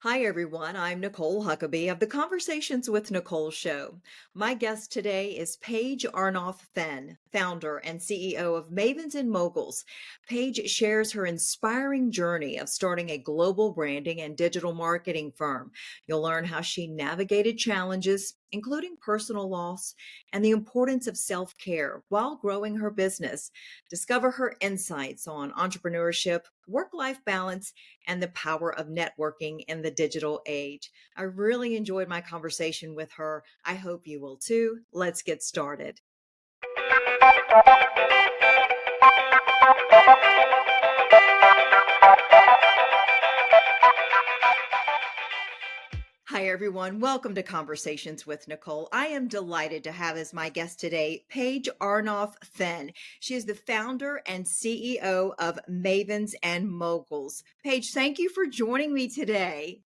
Hi, everyone. I'm Nicole Huckabee of the Conversations with Nicole Show. My guest today is Paige Arnof-Fenn, founder and CEO of Mavens and Moguls. Paige shares her inspiring journey of starting a global branding and digital marketing firm. You'll learn how she navigated challenges, including personal loss, and the importance of self care while growing her business. Discover her insights on entrepreneurship, work life balance, and the power of networking in the digital age. I really enjoyed my conversation with her. I hope you will too. Let's get started. Hi, everyone. Welcome to Conversations with Nicole. I am delighted to have as my guest today Paige Arnof-Fenn. She is the founder and CEO of Mavens and Moguls. Paige, thank you for joining me today.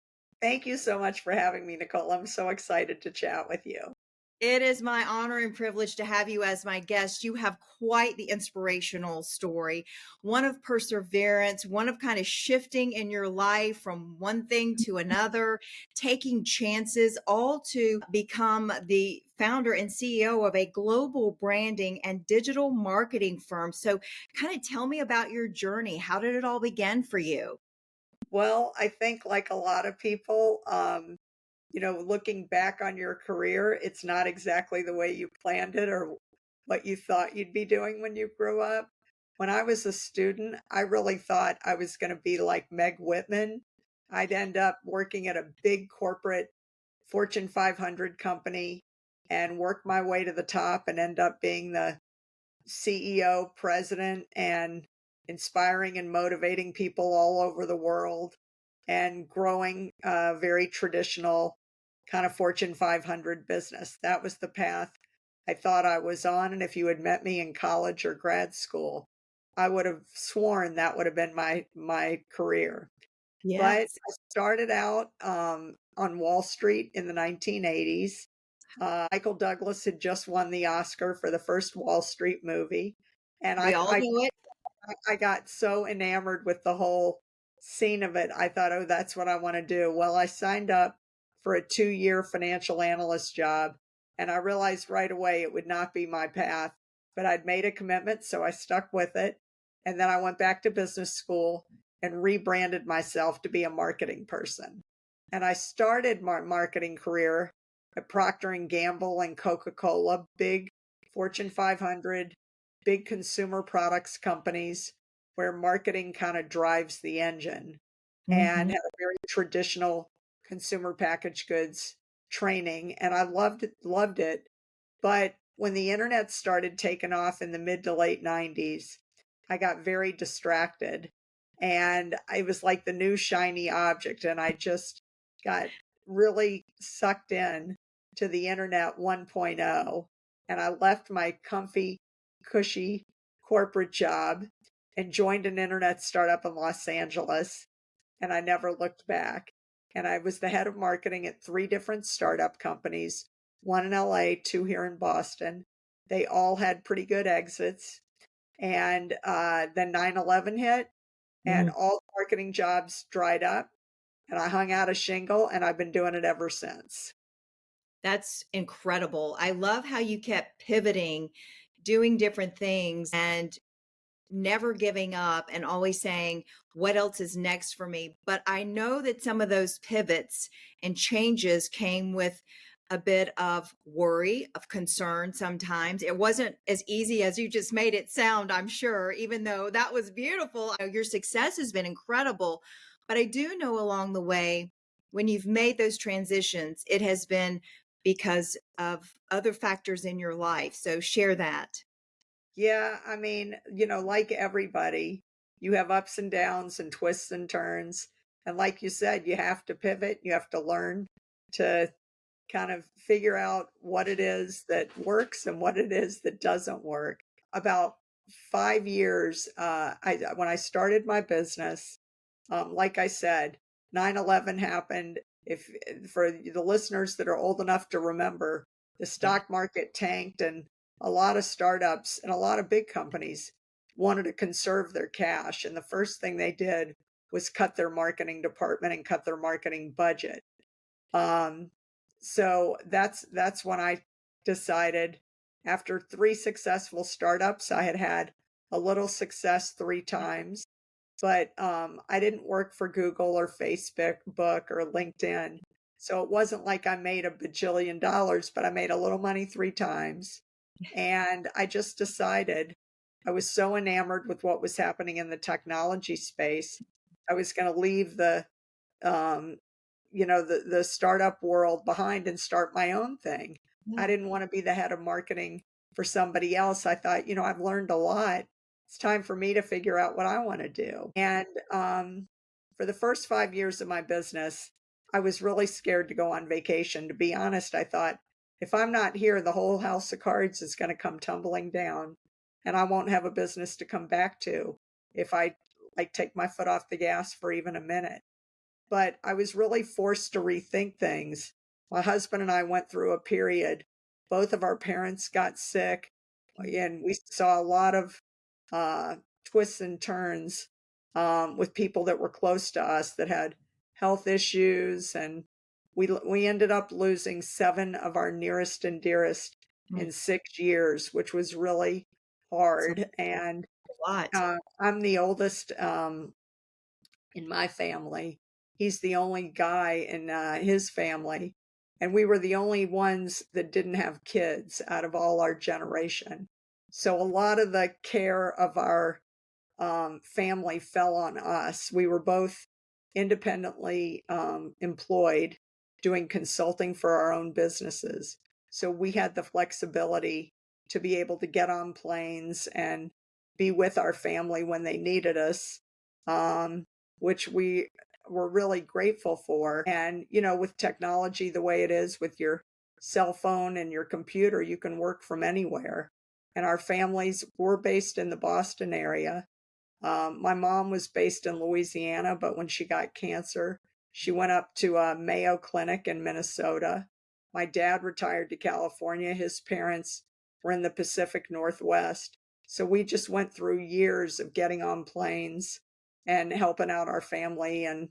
Thank you so much for having me, Nicole. I'm so excited to chat with you. It is my honor and privilege to have you as my guest. You have quite the inspirational story, one of perseverance, one of kind of shifting in your life from one thing to another, taking chances, all to become the founder and CEO of a global branding and digital marketing firm. So, kind of tell me about your journey. How did it all begin for you? Well, I think like a lot of people, looking back on your career, it's not exactly the way you planned it or what you thought you'd be doing when you grew up. When I was a student, I really thought I was going to be like Meg Whitman. I'd end up working at a big corporate Fortune 500 company and work my way to the top and end up being the CEO, president, and inspiring and motivating people all over the world and growing a very traditional kind of Fortune 500 business. That was the path I thought I was on. And if you had met me in college or grad school, I would have sworn that would have been my career. But Yes. I started out on Wall Street in the 1980s. Michael Douglas had just won the Oscar for the first Wall Street movie. And We all do it. I got so enamored with the whole scene of it. I thought, oh, that's what I want to do. Well, I signed up for a 2-year financial analyst job, and I realized right away it would not be my path, but I'd made a commitment, so I stuck with it. And then I went back to business school and rebranded myself to be a marketing person. And I started my marketing career at Procter and Gamble and Coca-Cola, big Fortune 500, big consumer products companies where marketing kind of drives the engine, and Mhm. had a very traditional consumer packaged goods training. And I loved it. But when the internet started taking off in the mid to late 90s, I got very distracted, and I was like the new shiny object. And I just got really sucked in to the internet 1.0. And I left my comfy, cushy corporate job and joined an internet startup in Los Angeles. And I never looked back. And I was the head of marketing at 3 different startup companies, one in LA, 2 here in Boston. They all had pretty good exits. And then 9/11 hit, and all the marketing jobs dried up. And I hung out a shingle, and I've been doing it ever since. That's incredible. I love how you kept pivoting, doing different things, and never giving up and always saying, what else is next for me? But I know that some of those pivots and changes came with a bit of worry, of concern sometimes. It wasn't as easy as you just made it sound, I'm sure, even though that was beautiful. Your success has been incredible. But I do know along the way, when you've made those transitions, it has been because of other factors in your life. So share that. Yeah, I mean, like everybody, you have ups and downs and twists and turns. And like you said, you have to pivot, you have to learn to kind of figure out what it is that works and what it is that doesn't work. About 5 years, when I started my business, like I said, 9/11 happened. If For the listeners that are old enough to remember, the stock market tanked, and a lot of startups and a lot of big companies wanted to conserve their cash. And the first thing they did was cut their marketing department and cut their marketing budget. Um, so that's when I decided, after 3 successful startups. I had had a little success 3 times, but, I didn't work for Google or Facebook book or LinkedIn. So it wasn't like I made a bajillion dollars, but I made a little money 3 times. And I just decided, I was so enamored with what was happening in the technology space, I was gonna leave um, the startup world behind and start my own thing. I Yeah. didn't want to be the head of marketing for somebody else. I thought, I've learned a lot. It's time for me to figure out what I want to do. And for the first 5 years of my business, I was really scared to go on vacation. To be honest, I thought, if I'm not here, the whole house of cards is going to come tumbling down, and I won't have a business to come back to if I like take my foot off the gas for even a minute. But I was really forced to rethink things. My husband and I went through a period. Both of our parents got sick, and we saw a lot of twists and turns with people that were close to us that had health issues, and we ended up losing 7 of our nearest and dearest Mm. in 6 years, which was really It's hard. And a lot. I'm the oldest in my family. He's the only guy in his family. And we were the only ones that didn't have kids out of all our generation. So a lot of the care of our family fell on us. We were both independently employed, doing consulting for our own businesses. So we had the flexibility to be able to get on planes and be with our family when they needed us, um, which we were really grateful for. And, with technology the way it is with your cell phone and your computer, you can work from anywhere. And our families were based in the Boston area. My mom was based in Louisiana, but when she got cancer, she went up to a Mayo Clinic in Minnesota. My dad retired to California. His parents were in the Pacific Northwest. So we just went through years of getting on planes and helping out our family. And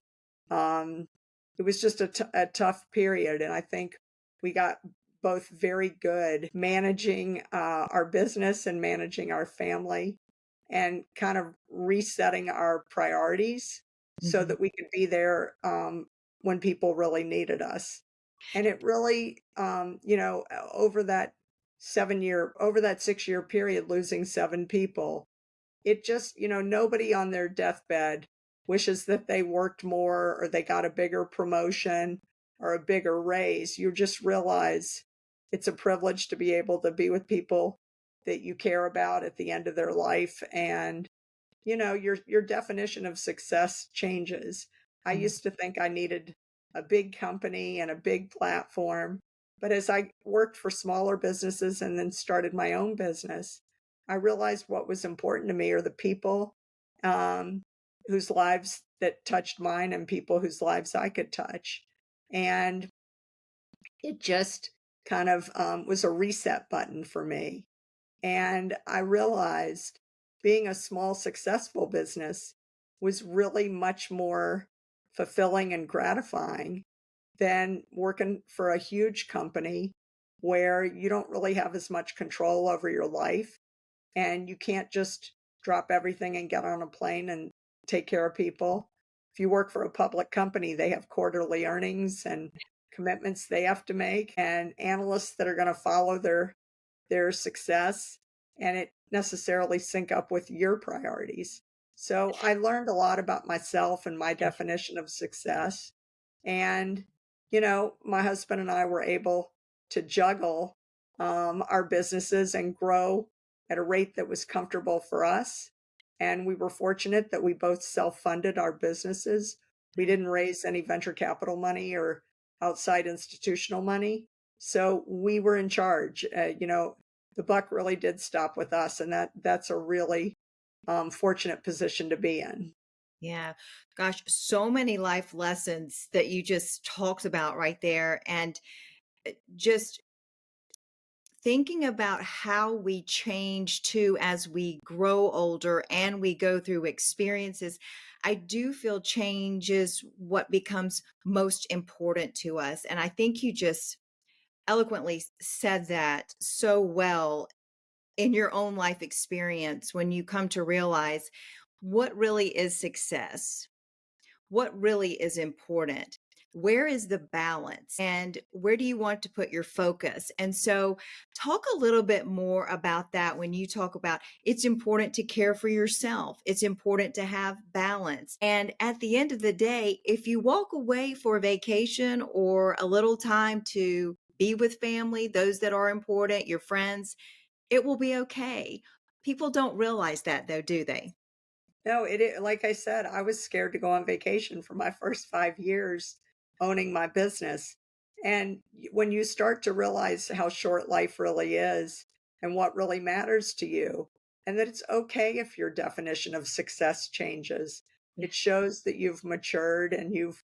um, it was just a tough period. And I think we got both very good managing our business and managing our family, and kind of resetting our priorities so Mhm. that we could be there when people really needed us. And it really, over that 6 year period, losing 7 people, it just, nobody on their deathbed wishes that they worked more or they got a bigger promotion or a bigger raise. You just realize it's a privilege to be able to be with people that you care about at the end of their life. And your definition of success changes. I Mm. used to think I needed a big company and a big platform, but as I worked for smaller businesses and then started my own business, I realized what was important to me are the people um, whose lives that touched mine and people whose lives I could touch. And it just kind of was a reset button for me. And I realized being a small, successful business was really much more fulfilling and gratifying than working for a huge company where you don't really have as much control over your life, and you can't just drop everything and get on a plane and take care of people. If you work for a public company, they have quarterly earnings and commitments they have to make, and analysts that are going to follow their success, and it necessarily sync up with your priorities. So I learned a lot about myself and my definition of success. And, my husband and I were able to juggle our businesses and grow at a rate that was comfortable for us. And we were fortunate that we both self funded our businesses. We didn't raise any venture capital money or outside institutional money. So we were in charge. The buck really did stop with us, and that's a really fortunate position to be in. Yeah. Gosh, so many life lessons that you just talked about right there. And just thinking about how we change too as we grow older and we go through experiences, I do feel change is what becomes most important to us. And I think you just eloquently said that so well in your own life experience when you come to realize what really is success, what really is important. Where is the balance and where do you want to put your focus? And so, talk a little bit more about that when you talk about it's important to care for yourself, it's important to have balance. And at the end of the day, if you walk away for a vacation or a little time to be with family, those that are important, your friends, it will be okay. People don't realize that though, do they? No, like I said, I was scared to go on vacation for my first 5 years owning my business. And when you start to realize how short life really is and what really matters to you, and that it's okay if your definition of success changes, Yeah. it shows that you've matured and you've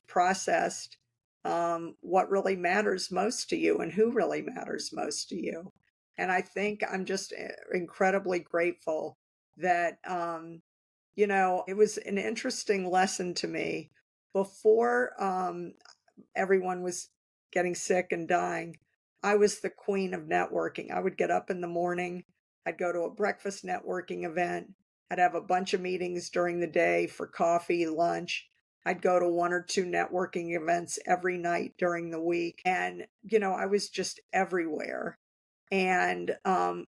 processed what really matters most to you and who really matters most to you. And I think I'm just incredibly grateful that, it was an interesting lesson to me before everyone was getting sick and dying. I was the queen of networking. I would get up in the morning, I'd go to a breakfast networking event, I'd have a bunch of meetings during the day for coffee, lunch. I'd go to one or two networking events every night during the week. And, I was just everywhere. And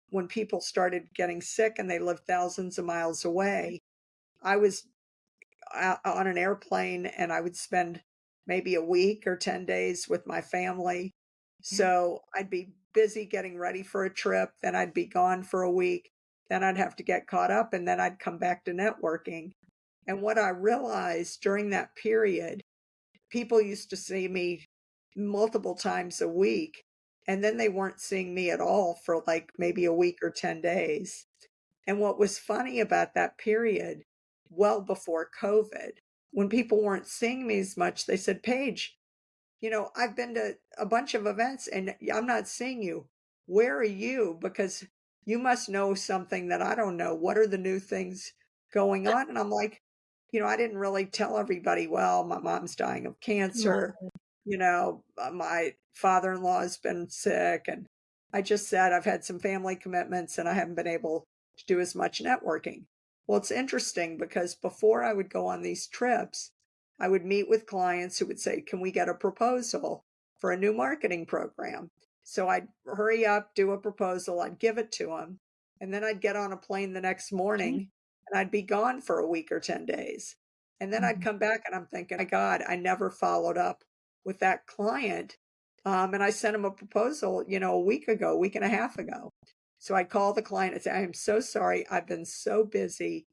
when people started getting sick and they lived thousands of miles away, I was on an airplane and I would spend maybe a week or 10 days with my family. Yeah. So I'd be busy getting ready for a trip, then I'd be gone for a week, then I'd have to get caught up, and then I'd come back to networking. And what I realized during that period, people used to see me multiple times a week, and then they weren't seeing me at all for like maybe a week or 10 days. And what was funny about that period, well before COVID, when people weren't seeing me as much, they said, Paige, I've been to a bunch of events and I'm not seeing you. Where are you? Because you must know something that I don't know. What are the new things going on? And I'm like, I didn't really tell everybody, well, my mom's dying of cancer. Oh, My father in law has been sick. And I just said I've had some family commitments and I haven't been able to do as much networking. Well, it's interesting because before I would go on these trips, I would meet with clients who would say, can we get a proposal for a new marketing program? So I'd hurry up, do a proposal, I'd give it to them, and then I'd get on a plane the next okay. morning and I'd be gone for a week or 10 days. And then I'd Mhm. come back and I'm thinking, my God, I never followed up with that client. And I sent him a proposal, a week ago, a week and a half ago. So I'd call the client and say, I am so sorry. I've been so busy.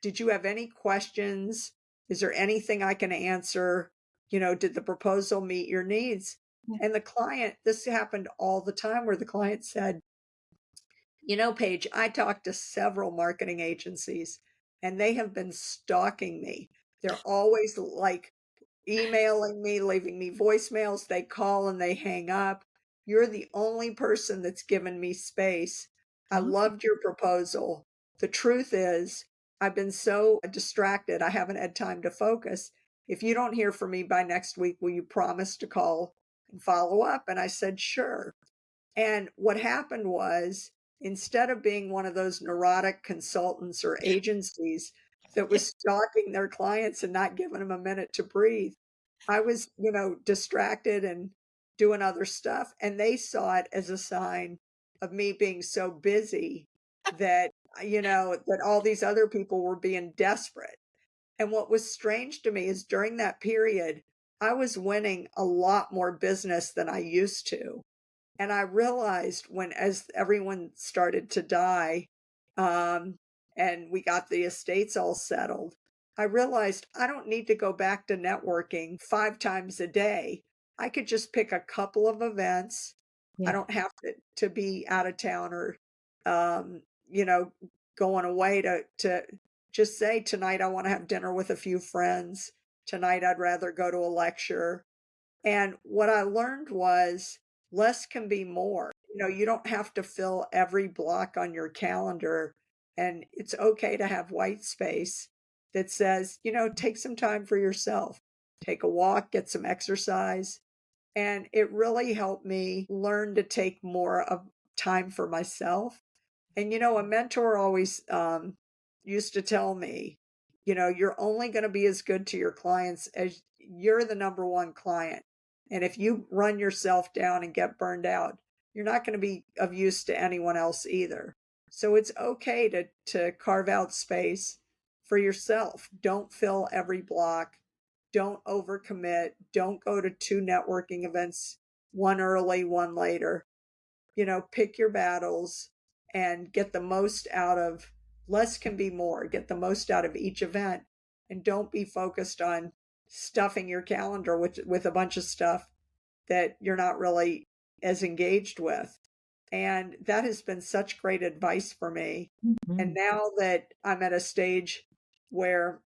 Did you have any questions? Is there anything I can answer? Did the proposal meet your needs? Yeah. And the client, this happened all the time where the client said, Paige, I talked to several marketing agencies and they have been stalking me. They're always like emailing me, leaving me voicemails. They call and they hang up. You're the only person that's given me space. I Oh, loved your proposal. The truth is, I've been so distracted, I haven't had time to focus. If you don't hear from me by next week, will you promise to call and follow up? And I said, sure. And what happened was, instead of being one of those neurotic consultants or agencies that was stalking their clients and not giving them a minute to breathe, I was, distracted and doing other stuff. And they saw it as a sign of me being so busy that, that all these other people were being desperate. And what was strange to me is during that period, I was winning a lot more business than I used to. And I realized as everyone started to die, um, and we got the estates all settled, I realized I don't need to go back to networking 5 times a day. I could just pick a couple of events. I yeah. don't have to be out of town or, um, you know, going away to just say tonight I want to have dinner with a few friends. Tonight I'd rather go to a lecture. And what I learned was less can be more. You don't have to fill every block on your calendar. And it's okay to have white space that says, take some time for yourself, take a walk, get some exercise. And it really helped me learn to take more of time for myself. And, a mentor always used to tell me, you're only going to be as good to your clients as you're the number one client. And if you run yourself down and get burned out, you're not going to be of use to anyone else either. So it's okay to carve out space for yourself. Don't fill every block. Don't overcommit. Don't go to two networking events, one early, one later. Pick your battles and get the most out of less can be more. Get the most out of each event and don't be focused on stuffing your calendar with a bunch of stuff that you're not really as engaged with. And that has been such great advice for me. And Mhm. now that I'm at a stage where,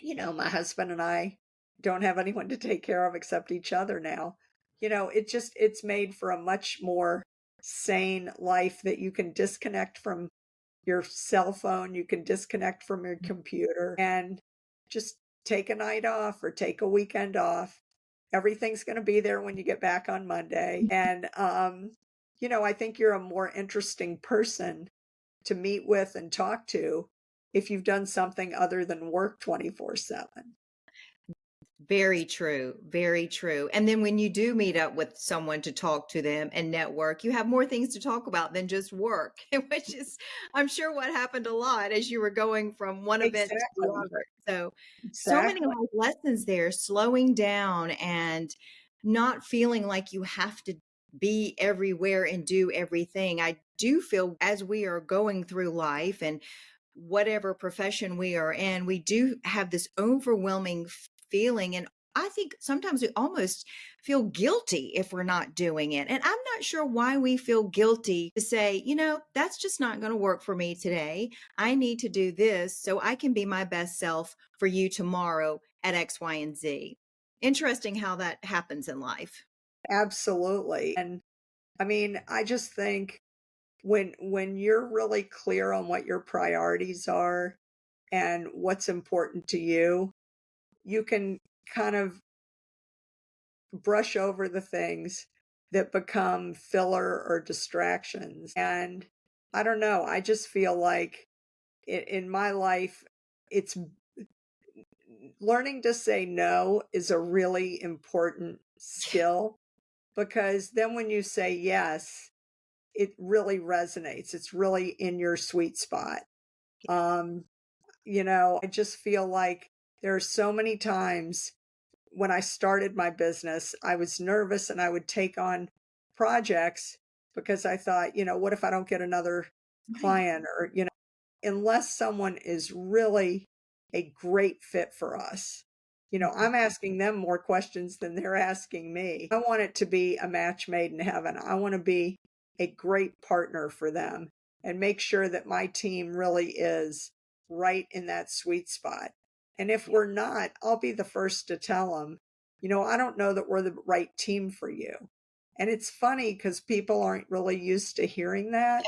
my husband and I don't have anyone to take care of except each other now, it's made for a much more sane life that you can disconnect from your cell phone, you can disconnect from your computer and just take a night off or take a weekend off. Everything's going to be there when you get back on Monday. And, I think you're a more interesting person to meet with and talk to if you've done something other than work 24/7. Very true. Very true. And then when you do meet up with someone to talk to them and network, you have more things to talk about than just work, which is, I'm sure, what happened a lot as you were going from one event to the Exactly. other. So many Exactly. life lessons there, slowing down and not feeling like you have to be everywhere and do everything. I do feel as we are going through life and whatever profession we are in, we do have this overwhelming feeling. And I think sometimes we almost feel guilty if we're not doing it. And I'm not sure why we feel guilty to say, that's just not going to work for me today. I need to do this so I can be my best self for you tomorrow at X, Y, and Z. Interesting how that happens in life. Absolutely. And I mean, I just think when you're really clear on what your priorities are and what's important to you, you can kind of brush over the things that become filler or distractions. And I don't know, I just feel like in my life, it's learning to say no is a really important skill because then when you say yes, it really resonates. It's really in your sweet spot. Um, I just feel like there are so many times when I started my business, I was nervous and I would take on projects because I thought, what if I don't get another Right. client or, unless someone is really a great fit for us. I'm asking them more questions than they're asking me. I want it to be a match made in heaven. I want to be a great partner for them and make sure that my team really is right in that sweet spot. And if we're not, I'll be the first to tell them, I don't know that we're the right team for you. And it's funny because people aren't really used to hearing that.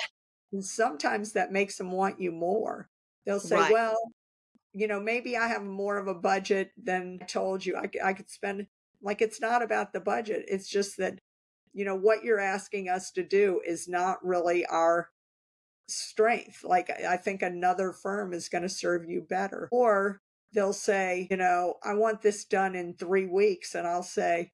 And sometimes that makes them want you more. They'll say, Right. well, maybe I have more of a budget than I told you. I could spend, like, it's not about the budget. It's just that, what you're asking us to do is not really our strength. Like, I think another firm is going to serve you better. Or they'll say, I want this done in 3 weeks. And I'll say,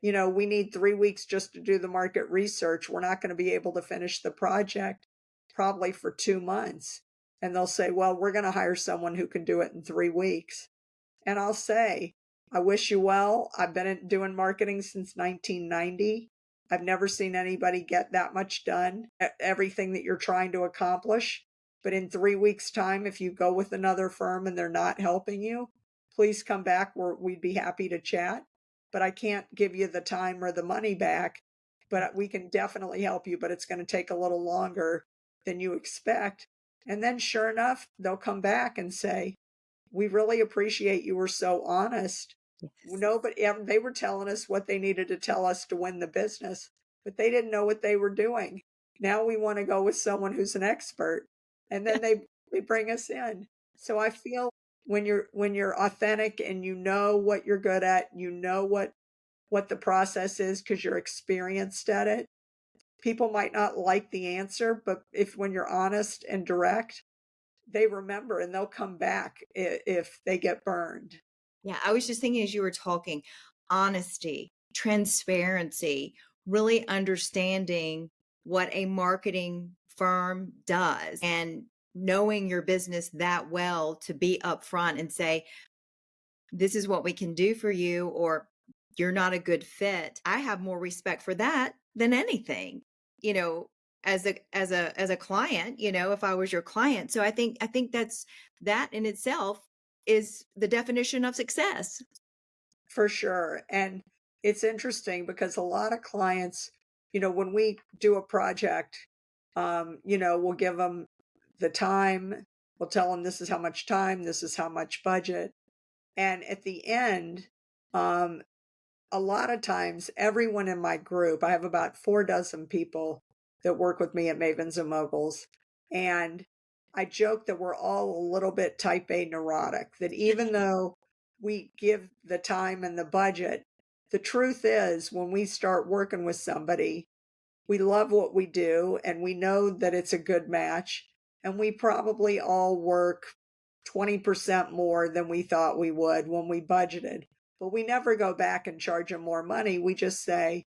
we need 3 weeks just to do the market research. We're not going to be able to finish the project probably for 2 months. And they'll say, well, we're going to hire someone who can do it in 3 weeks. And I'll say, I wish you well. I've been doing marketing since 1990. I've never seen anybody get that much done, everything that you're trying to accomplish. But in 3 weeks' time, if you go with another firm and they're not helping you, please come back. We'd be happy to chat. But I can't give you the time or the money back. But we can definitely help you, but it's going to take a little longer than you expect. And then, sure enough, they'll come back and say, we really appreciate you were so honest. Yes. Nobody, they were telling us what they needed to tell us to win the business. but they didn't know what they were doing. Now we want to go with someone who's an expert, and then they bring us in. So I feel when you're authentic and you know what you're good at, you know what the process is because you're experienced at it. People might not like the answer, but if when you're honest and direct, they remember and they'll come back if they get burned. Yeah, I was just thinking as you were talking, honesty, transparency, really understanding what a marketing firm does and knowing your business that well to be upfront and say, this is what we can do for you, or you're not a good fit. I have more respect for that than anything, you know, as a client, if I was your client. So I think that in itself is the definition of success. For sure. And it's interesting because a lot of clients, when we do a project, we'll give them the time, we'll tell them this is how much time, this is how much budget. And at the end, um, a lot of times, everyone in my group, I have about 4 dozen people that work with me at Mavens and Moguls. And I joke that we're all a little bit type A neurotic, that even though we give the time and the budget, the truth is when we start working with somebody, we love what we do and we know that it's a good match. And we probably all work 20% more than we thought we would when we budgeted. But we never go back and charge them more money. We just say,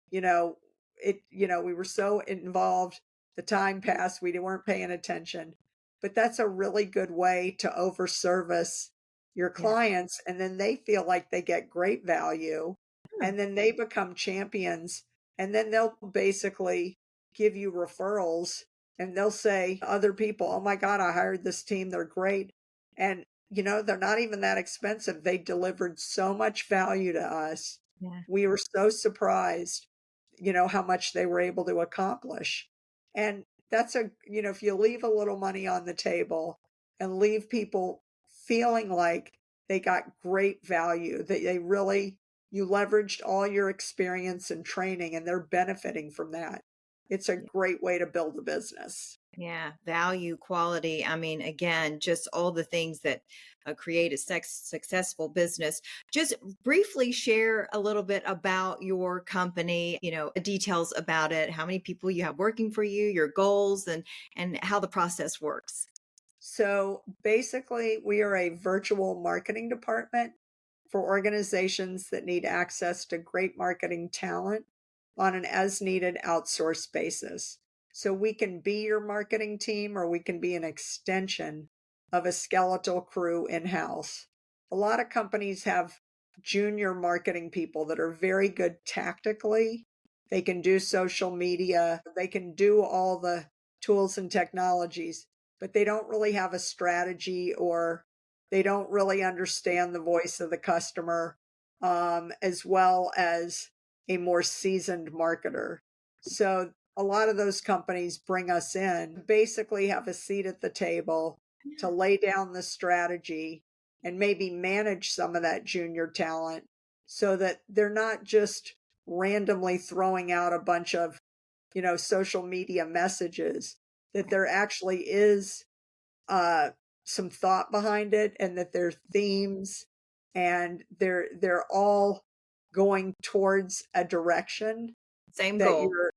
you know, we were so involved, the time passed, we weren't paying attention. But that's a really good way to over service your Yeah. clients. And then they feel like they get great value. Yeah. And then they become champions. And then they'll basically give you referrals and they'll say to other people, oh my God, I hired this team. They're great. And, they're not even that expensive. They delivered so much value to us. Yeah. We were so surprised, how much they were able to accomplish. And that's if you leave a little money on the table and leave people feeling like they got great value, that you leveraged all your experience and training and they're benefiting from that. It's a great way to build a business. Yeah, value, quality. I mean, again, just all the things that create a successful business. Just briefly share a little bit about your company, details about it, how many people you have working for you, your goals, and how the process works. So basically, we are a virtual marketing department for organizations that need access to great marketing talent on an as needed outsource basis. So we can be your marketing team or we can be an extension of a skeletal crew in house. A lot of companies have junior marketing people that are very good tactically. They can do social media, they can do all the tools and technologies, but they don't really have a strategy or they don't really understand the voice of the customer, as well as a more seasoned marketer. So a lot of those companies bring us in, basically have a seat at the table to lay down the strategy and maybe manage some of that junior talent so that they're not just randomly throwing out a bunch of, social media messages, that there actually is uh, some thought behind it and that there are themes and they're all going towards a direction Same that goal. you're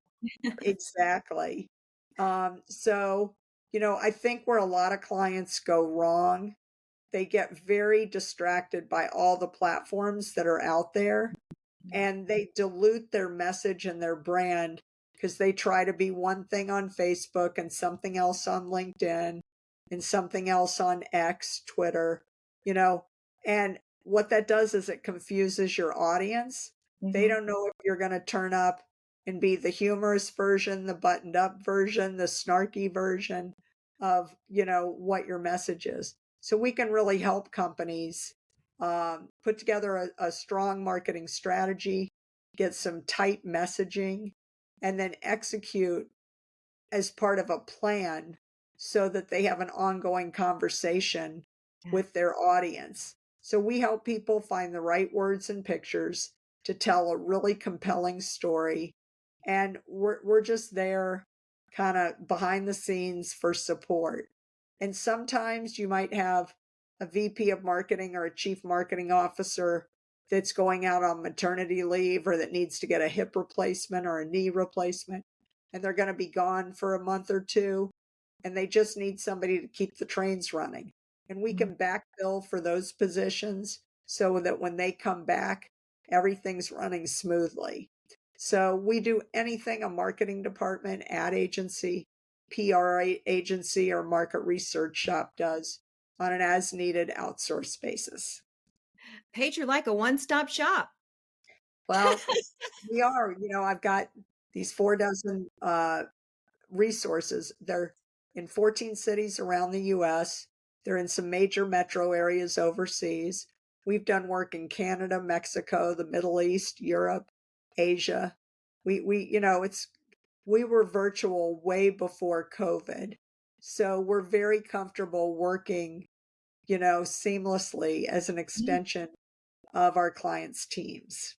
exactly. So, I think where a lot of clients go wrong, they get very distracted by all the platforms that are out there and they dilute their message and their brand because they try to be one thing on Facebook and something else on LinkedIn and something else on X, Twitter, you know, and what that does is it confuses your audience. They Mhm. don't know if you're going to turn up and be the humorous version, the buttoned up version, the snarky version of, what your message is. So we can really help companies put together a strong marketing strategy, get some tight messaging, and then execute as part of a plan so that they have an ongoing conversation Yeah. with their audience. So we help people find the right words and pictures to tell a really compelling story and we're just there kind of behind the scenes for support. And sometimes you might have a VP of marketing or a chief marketing officer that's going out on maternity leave or that needs to get a hip replacement or a knee replacement, and they're going to be gone for a month or two, and they just need somebody to keep the trains running. And we Mm. can backfill for those positions so that when they come back, everything's running smoothly. So we do anything a marketing department, ad agency, PR agency, or market research shop does on an as needed outsource basis. Paige, you're like a one-stop shop. Well, we are, I've got these 4 dozen resources. They're in 14 cities around the US. They're in some major metro areas overseas. We've done work in Canada, Mexico, the Middle East, Europe, Asia. We were virtual way before COVID. So we're very comfortable working, seamlessly as an extension of our clients' teams.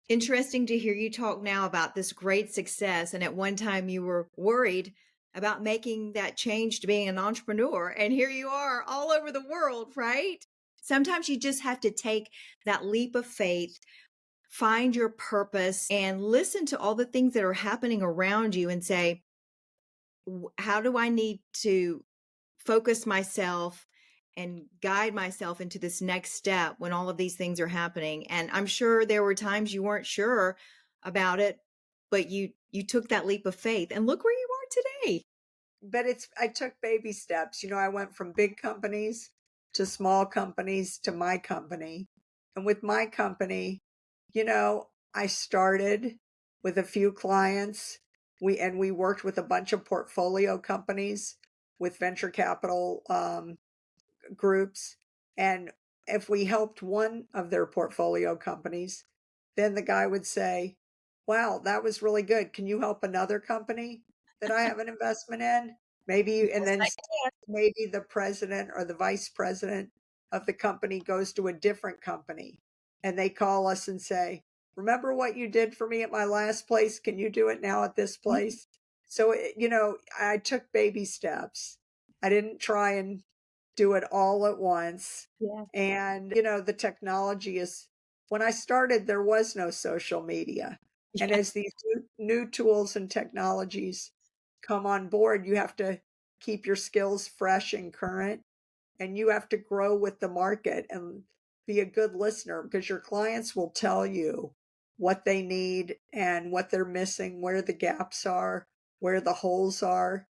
Interesting to hear you talk now about this great success. And at one time you were worried about making that change to being an entrepreneur. And here you are all over the world, right? Sometimes you just have to take that leap of faith, find your purpose, and listen to all the things that are happening around you and say, how do I need to focus myself and guide myself into this next step when all of these things are happening? And I'm sure there were times you weren't sure about it, but you took that leap of faith and look where you are today. But I took baby steps. I went from big companies to small companies to my company. And with my company, I started with a few clients. We worked with a bunch of portfolio companies with venture capital groups. And if we helped one of their portfolio companies, then the guy would say, wow, that was really good. Can you help another company that I have an investment in? Maybe, and Yes, then I can. maybe the president or the vice president of the company goes to a different company and they call us and say, remember what you did for me at my last place? Can you do it now at this place? So, I took baby steps. I didn't try and do it all at once. Yeah. And, the technology is, when I started, there was no social media. And Yeah. as these new tools and technologies come on board, you have to keep your skills fresh and current, and you have to grow with the market and be a good listener because your clients will tell you what they need and what they're missing, where the gaps are, where the holes are.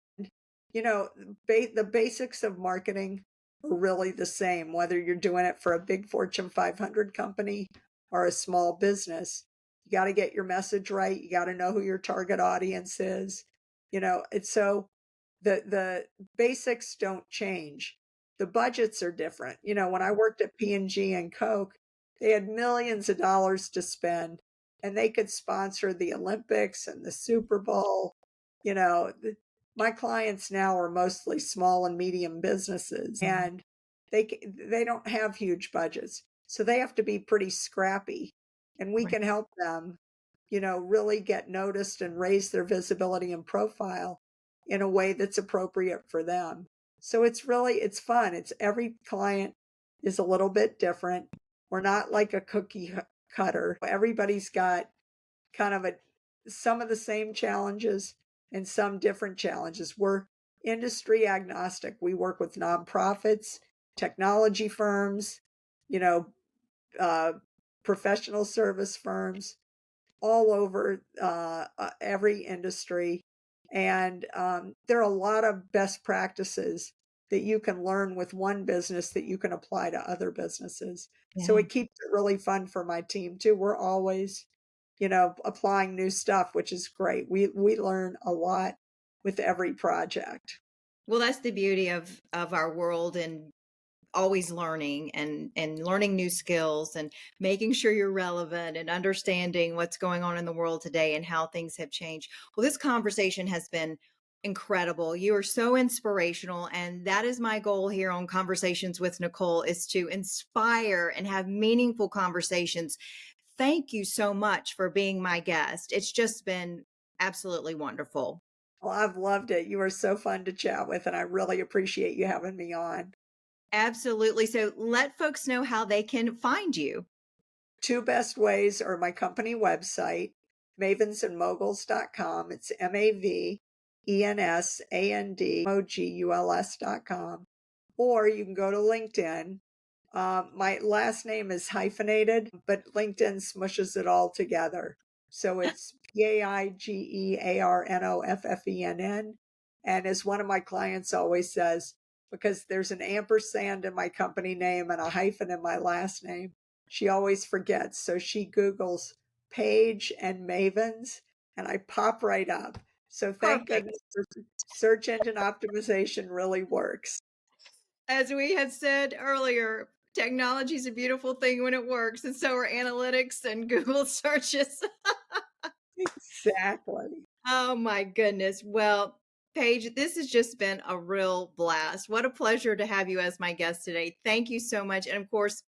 The basics of marketing are really the same, whether you're doing it for a big Fortune 500 company or a small business. You got to get your message right. You got to know who your target audience is. It's so the basics don't change. The budgets are different. When I worked at P&G and Coke, they had millions of dollars to spend and they could sponsor the Olympics and the Super Bowl. You know, my clients now are mostly small and medium businesses, and they don't have huge budgets. So they have to be pretty scrappy, and we Right. can help them, really get noticed and raise their visibility and profile in a way that's appropriate for them. So it's fun. It's every client is a little bit different. We're not like a cookie cutter. Everybody's got kind of some of the same challenges and some different challenges. We're industry agnostic. We work with nonprofits, technology firms, you know, uh, professional service firms, all over every industry. And there are a lot of best practices that you can learn with one business that you can apply to other businesses. So Yeah. it keeps it really fun for my team too. We're always, applying new stuff, which is great. We learn a lot with every project. Well, that's the beauty of our world, and always learning and learning new skills and making sure you're relevant and understanding what's going on in the world today and how things have changed. Well, this conversation has been incredible. You are so inspirational, and that is my goal here on Conversations with Nicole, is to inspire and have meaningful conversations thank you so much for being my guest. It's just been absolutely wonderful. Well, I've loved it. You are so fun to chat with, and I really appreciate you having me on. Absolutely. So let folks know how they can find you. Two best ways are my company website, mavensandmoguls.com. It's MAVENSAND MOGULS.com. Or you can go to LinkedIn. My last name is hyphenated, but LinkedIn smushes it all together. So it's PAIGEARNOFFENN. And as one of my clients always says, because there's an ampersand in my company name and a hyphen in my last name, she always forgets. So she Googles Paige and Mavens, and I pop right up. So thank Perfect. goodness search engine optimization really works. As we had said earlier, technology is a beautiful thing when it works, and so are analytics and Google searches. Exactly. Oh my goodness. Well, Paige, this has just been a real blast. What a pleasure to have you as my guest today. Thank you so much. And of course,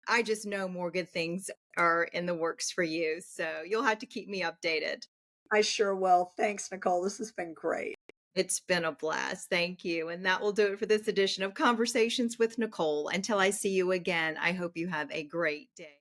I just know more good things are in the works for you. So you'll have to keep me updated. I sure will. Thanks, Nicole. This has been great. It's been a blast. Thank you. And that will do it for this edition of Conversations with Nicole. Until I see you again, I hope you have a great day.